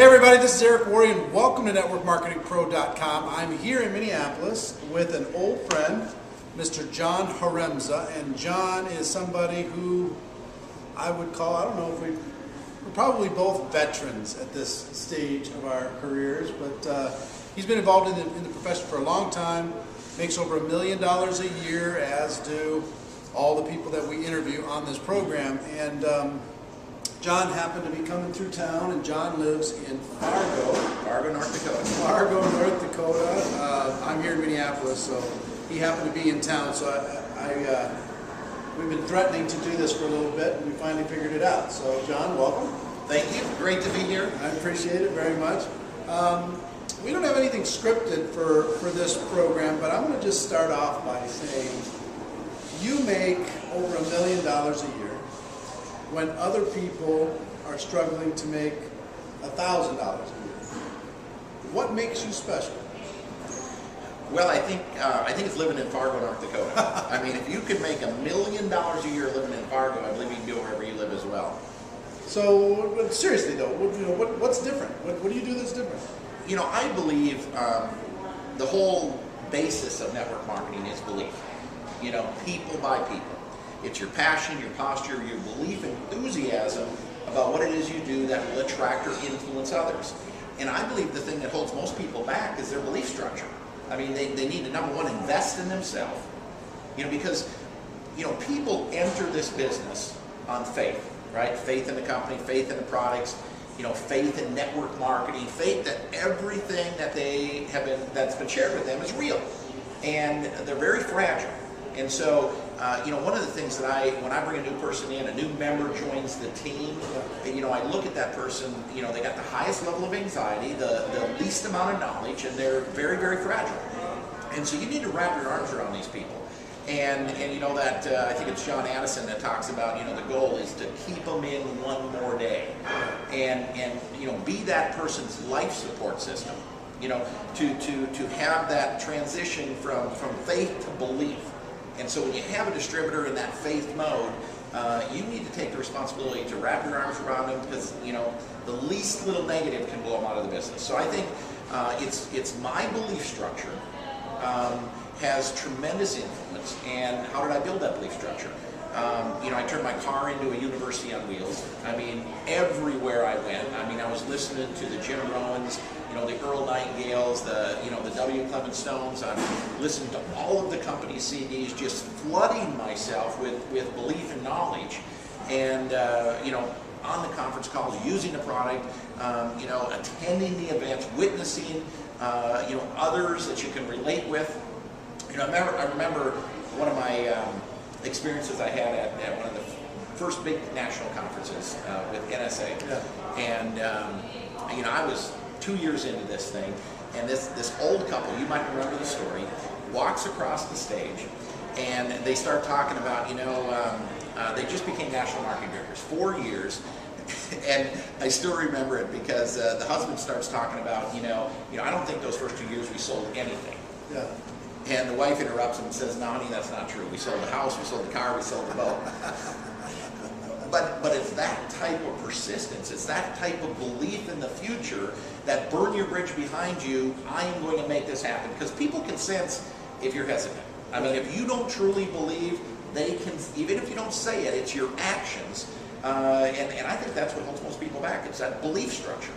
everybody, this is Eric Worre and welcome to NetworkMarketingPro.com. I'm here in Minneapolis with an old friend, Mr. John Haremza, and John is somebody who I would call, I don't know if we're probably both veterans at this stage of our careers, but he's been involved in the profession for a long time, makes over $1 million a year, as do all the people that we interview on this program. And John happened to be coming through town, and John lives in Fargo, North Dakota. Fargo, North Dakota. I'm here in Minneapolis, so he happened to be in town. So we've been threatening to do this for a little bit, and we finally figured it out. So John, welcome. Thank you. Great to be here. I appreciate it very much. We don't have anything scripted for this program, but I'm going to just start off by saying you make over $1 million a year when other people are struggling to make $1,000 a year. What makes you special? Well, I think it's living in Fargo, North Dakota. I mean, if you could make $1 million a year living in Fargo, I believe you can do it wherever you live as well. So, seriously though, what's different? What do you do that's different? You know, I believe the whole basis of network marketing is belief. You know, people by people. It's your passion, your posture, your belief and enthusiasm about what it is you do that will attract or influence others. And I believe the thing that holds most people back is their belief structure. I mean, they need to, number one, invest in themselves. You know, because, you know, people enter this business on faith, right? Faith in the company, faith in the products, you know, faith in network marketing, faith that everything that they have been, that's been shared with them is real. And they're very fragile. And so, you know, one of the things that when I bring a new person in, a new member joins the team, you know, I look at that person, you know, they got the highest level of anxiety, the least amount of knowledge, and they're very, very fragile. And so you need to wrap your arms around these people. And you know that, I think it's John Addison that talks about, you know, the goal is to keep them in one more day. And you know, be that person's life support system, you know, to have that transition from faith to belief. And so when you have a distributor in that faith mode, you need to take the responsibility to wrap your arms around them, because, you know, the least little negative can blow them out of the business. So I think it's my belief structure has tremendous influence. And how did I build that belief structure? You know, I turned my car into a university on wheels. I mean, everywhere I went. I mean, I was listening to the Jim Rowans, you know, the Earl Nightingales, the W. Clement Stones. I'm listening to all of the company CDs, just flooding myself with belief and knowledge. And, you know, on the conference calls, using the product, you know, attending the events, witnessing, you know, others that you can relate with. You know, I remember one of my experiences I had at one of the first big national conferences with NSA. Yeah. And, you know, I was 2 years into this thing, and this old couple, you might remember the story, walks across the stage, and they start talking about, you know, they just became national marketing directors, 4 years. And I still remember it because the husband starts talking about, you know, I don't think those first 2 years we sold anything. Yeah. And the wife interrupts him and says, "No, honey, that's not true. We sold the house, we sold the car, we sold the boat." But it's that type of persistence, it's that type of belief in the future that burn your bridge behind you, I am going to make this happen. Because people can sense if you're hesitant. I mean, if you don't truly believe, they can, even if you don't say it, it's your actions. And I think that's what holds most people back. It's that belief structure.